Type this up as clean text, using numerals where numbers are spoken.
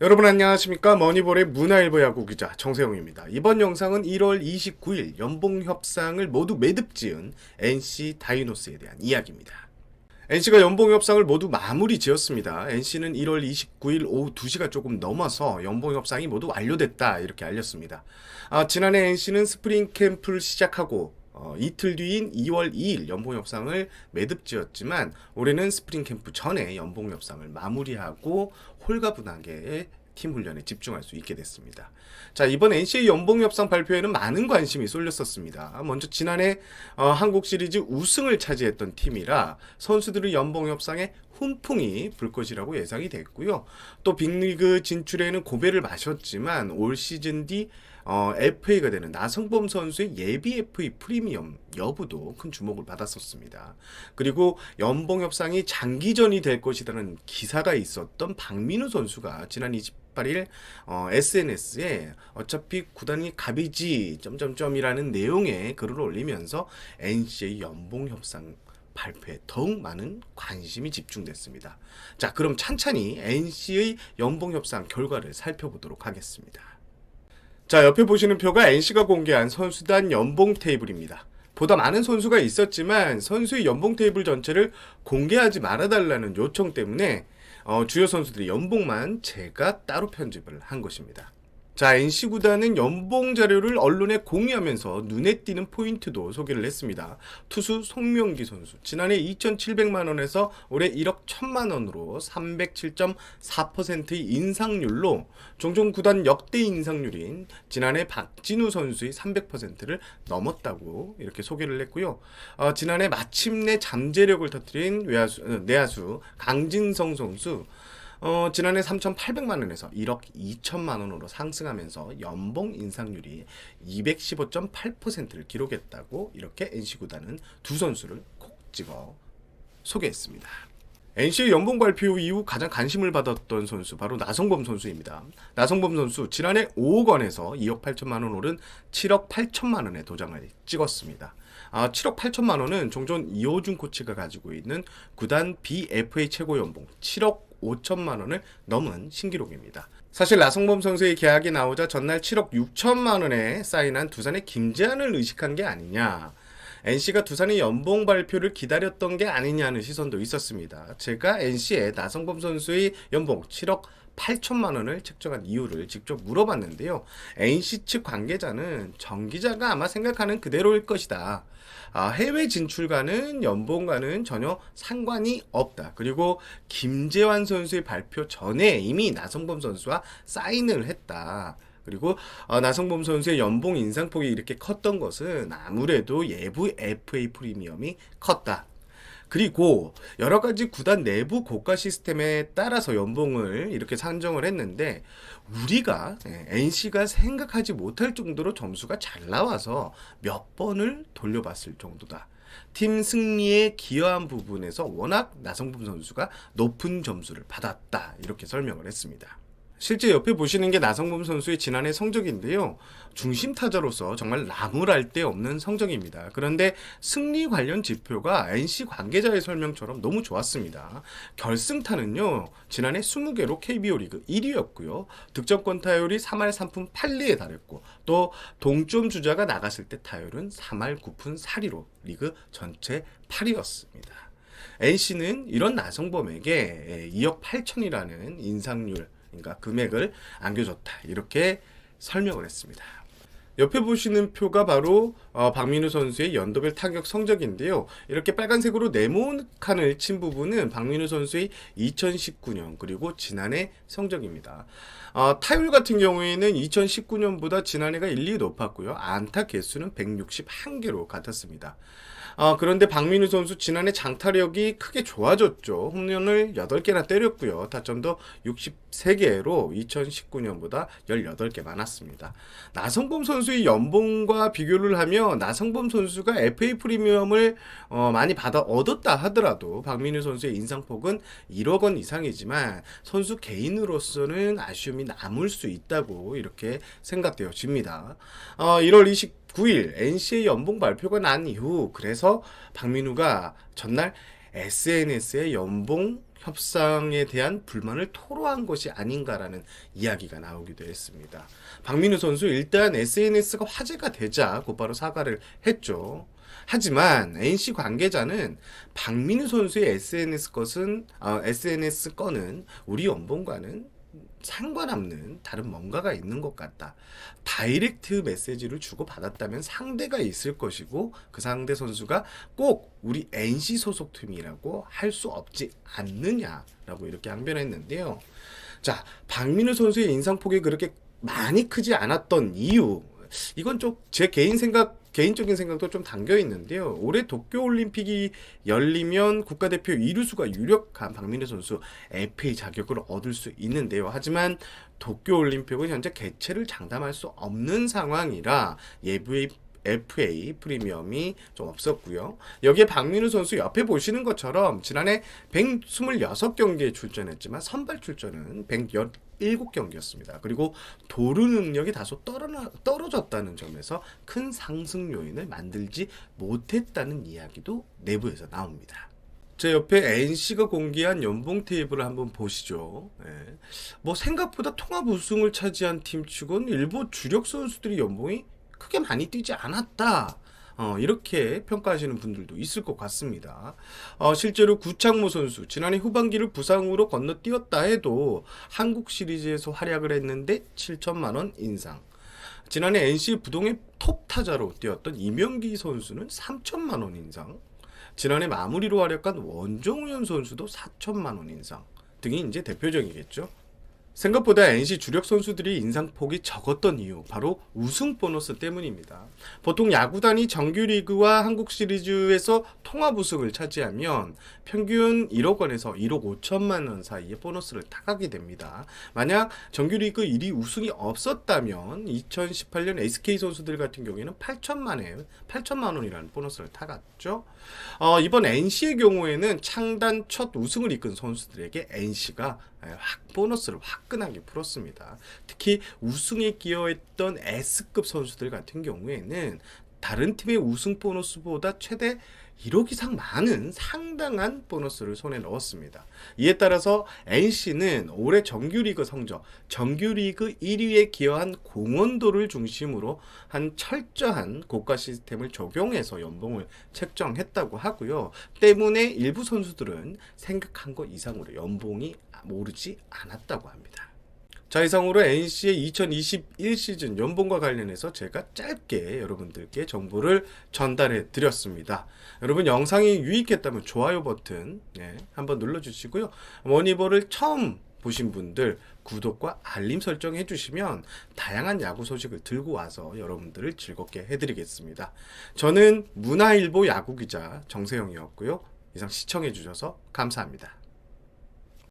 여러분 안녕하십니까? 머니볼의 문화일보 야구 기자 정세용입니다. 이번 영상은 1월 29일 연봉 협상을 모두 매듭지은 NC 다이노스에 대한 이야기입니다. NC가 연봉 협상을 모두 마무리 지었습니다. NC는 1월 29일 오후 2시가 조금 넘어서 연봉 협상이 모두 완료됐다 이렇게 알렸습니다. 지난해 NC는 스프링 캠프를 시작하고 이틀 뒤인 2월 2일 연봉 협상을 매듭지었지만 올해는 스프링 캠프 전에 연봉 협상을 마무리하고 홀가분하게 팀 훈련에 집중할 수 있게 됐습니다. 자, 이번 NC의 연봉 협상 발표에는 많은 관심이 쏠렸었습니다. 먼저 지난해 한국 시리즈 우승을 차지했던 팀이라 선수들의 연봉 협상에 훈풍이 불 것이라고 예상이 됐고요. 또 빅리그 진출에는 고배를 마셨지만 올 시즌 뒤 FA가 되는 나성범 선수의 예비 FA 프리미엄 여부도 큰 주목을 받았었습니다. 그리고 연봉 협상이 장기전이 될 것이라는 기사가 있었던 박민우 선수가 지난 28일 SNS에 어차피 구단이 갑이지 점점점이라는 내용의 글을 올리면서 NC의 연봉 협상 발표에 더욱 많은 관심이 집중됐습니다. 자, 그럼 찬찬히 NC의 연봉 협상 결과를 살펴보도록 하겠습니다. 자, 옆에 보시는 표가 NC가 공개한 선수단 연봉 테이블입니다. 보다 많은 선수가 있었지만 선수의 연봉 테이블 전체를 공개하지 말아달라는 요청 때문에 주요 선수들의 연봉만 제가 따로 편집을 한 것입니다. 자, NC구단은 연봉 자료를 언론에 공유하면서 눈에 띄는 포인트도 소개를 했습니다. 투수 송명기 선수 지난해 2,700만원에서 올해 1억 1,000만원으로 307.4%의 인상률로 종종 구단 역대 인상률인 지난해 박진우 선수의 300%를 넘었다고 이렇게 소개를 했고요. 지난해 마침내 잠재력을 터뜨린 내야수 강진성 선수 지난해 3,800만원에서 1억 2천만원으로 상승하면서 연봉 인상률이 215.8%를 기록했다고 이렇게 NC구단은 두 선수를 콕 찍어 소개했습니다. NC의 연봉 발표 이후 가장 관심을 받았던 선수 바로 나성범 선수입니다. 나성범 선수 지난해 5억 원에서 2억 8천만 원 오른 7억 8천만 원의 도장을 찍었습니다. 7억 8천만 원은 종전 이호준 코치가 가지고 있는 구단 BFA 최고 연봉 7억 5천만 원을 넘은 신기록입니다. 사실 나성범 선수의 계약이 나오자 전날 7억 6천만 원에 사인한 두산의 김재환을 의식한 게 아니냐, NC가 두산의 연봉 발표를 기다렸던 게 아니냐는 시선도 있었습니다. 제가 NC의 나성범 선수의 연봉 7억 8천만 원을 책정한 이유를 직접 물어봤는데요. NC 측 관계자는 정 기자가 아마 생각하는 그대로일 것이다. 해외 진출과는 연봉과는 전혀 상관이 없다. 그리고 김재환 선수의 발표 전에 이미 나성범 선수와 사인을 했다. 그리고 나성범 선수의 연봉 인상폭이 이렇게 컸던 것은 아무래도 예부 FA 프리미엄이 컸다. 그리고 여러 가지 구단 내부 고가 시스템에 따라서 연봉을 이렇게 산정을 했는데 우리가 NC가 생각하지 못할 정도로 점수가 잘 나와서 몇 번을 돌려봤을 정도다. 팀 승리에 기여한 부분에서 워낙 나성범 선수가 높은 점수를 받았다. 이렇게 설명을 했습니다. 실제 옆에 보시는 게 나성범 선수의 지난해 성적인데요. 중심 타자로서 정말 나무랄 데 없는 성적입니다. 그런데 승리 관련 지표가 NC 관계자의 설명처럼 너무 좋았습니다. 결승타는요, 지난해 20개로 KBO 리그 1위였고요. 득점권 타율이 3할 3푼 8리에 달했고, 또 동점 주자가 나갔을 때 타율은 3할 9푼 4리로 리그 전체 8위였습니다. NC는 이런 나성범에게 2억 8천이라는 인상률, 그러니까 금액을 안겨줬다. 이렇게 설명을 했습니다. 옆에 보시는 표가 바로 박민우 선수의 연도별 타격 성적인데요. 이렇게 빨간색으로 네모칸을 친 부분은 박민우 선수의 2019년 그리고 지난해 성적입니다. 타율 같은 경우에는 2019년보다 지난해가 1, 2 높았고요. 안타 개수는 161개로 같았습니다. 그런데 박민우 선수 지난해 장타력이 크게 좋아졌죠. 홈런을 8개나 때렸고요. 타점도 63개로 2019년보다 18개 많았습니다. 나성범 선수의 연봉과 비교를 하면 나성범 선수가 FA 프리미엄을 많이 얻었다 하더라도 박민우 선수의 인상폭은 1억 원 이상이지만 선수 개인으로서는 아쉬움이 남을 수 있다고 이렇게 생각되어집니다. 1월 9일 NC의 연봉 발표가 난 이후 그래서 박민우가 전날 SNS에 연봉 협상에 대한 불만을 토로한 것이 아닌가라는 이야기가 나오기도 했습니다. 박민우 선수 일단 SNS가 화제가 되자 곧바로 사과를 했죠. 하지만 NC 관계자는 박민우 선수의 SNS 건은 우리 연봉과는 상관없는 다른 뭔가가 있는 것 같다. 다이렉트 메시지를 주고받았다면 상대가 있을 것이고 그 상대 선수가 꼭 우리 NC 소속 팀이라고 할 수 없지 않느냐라고 이렇게 항변했는데요. 자, 박민우 선수의 인상폭이 그렇게 많이 크지 않았던 이유, 이건 좀 제 개인적인 생각도 좀 담겨 있는데요. 올해 도쿄올림픽이 열리면 국가대표 이루수가 유력한 박민우 선수 FA 자격을 얻을 수 있는데요. 하지만 도쿄올림픽은 현재 개최를 장담할 수 없는 상황이라 예부의 FA 프리미엄이 좀 없었고요. 여기에 박민우 선수 옆에 보시는 것처럼 지난해 126경기에 출전했지만 선발 출전은 117경기였습니다. 그리고 도루 능력이 다소 떨어졌다는 점에서 큰 상승 요인을 만들지 못했다는 이야기도 내부에서 나옵니다. 제 옆에 NC가 공개한 연봉 테이블을 한번 보시죠. 예. 뭐 생각보다 통합 우승을 차지한 팀 치곤 일부 주력 선수들이 연봉이 크게 많이 뛰지 않았다. 이렇게 평가하시는 분들도 있을 것 같습니다. 실제로 구창모 선수 지난해 후반기를 부상으로 건너뛰었다 해도 한국 시리즈에서 활약을 했는데 7천만 원 인상. 지난해 NC 부동의 톱 타자로 뛰었던 이명기 선수는 3천만 원 인상. 지난해 마무리로 활약한 원종현 선수도 4천만 원 인상 등이 이제 대표적이겠죠. 생각보다 NC 주력 선수들이 인상폭이 적었던 이유, 바로 우승 보너스 때문입니다. 보통 야구단이 정규리그와 한국 시리즈에서 통합 우승을 차지하면 평균 1억 원에서 1억 5천만 원 사이의 보너스를 타가게 됩니다. 만약 정규리그 1위 우승이 없었다면 2018년 SK 선수들 같은 경우에는 8천만 원이라는 보너스를 타갔죠. 이번 NC의 경우에는 창단 첫 우승을 이끈 선수들에게 NC가 보너스를 화끈하게 풀었습니다. 특히 우승에 기여했던 S급 선수들 같은 경우에는 다른 팀의 우승 보너스보다 최대 1억 이상 많은 상당한 보너스를 손에 넣었습니다. 이에 따라서 NC는 올해 정규리그 성적, 정규리그 1위에 기여한 공헌도를 중심으로 한 철저한 고가 시스템을 적용해서 연봉을 책정했다고 하고요. 때문에 일부 선수들은 생각한 것 이상으로 연봉이 오르지 않았다고 합니다. 자, 이상으로 NC의 2021 시즌 연봉과 관련해서 제가 짧게 여러분들께 정보를 전달해 드렸습니다. 여러분 영상이 유익했다면 좋아요 버튼 한번 눌러주시고요. 머니볼을 처음 보신 분들 구독과 알림 설정 해주시면 다양한 야구 소식을 들고 와서 여러분들을 즐겁게 해드리겠습니다. 저는 문화일보 야구기자 정세영이었고요. 이상 시청해주셔서 감사합니다.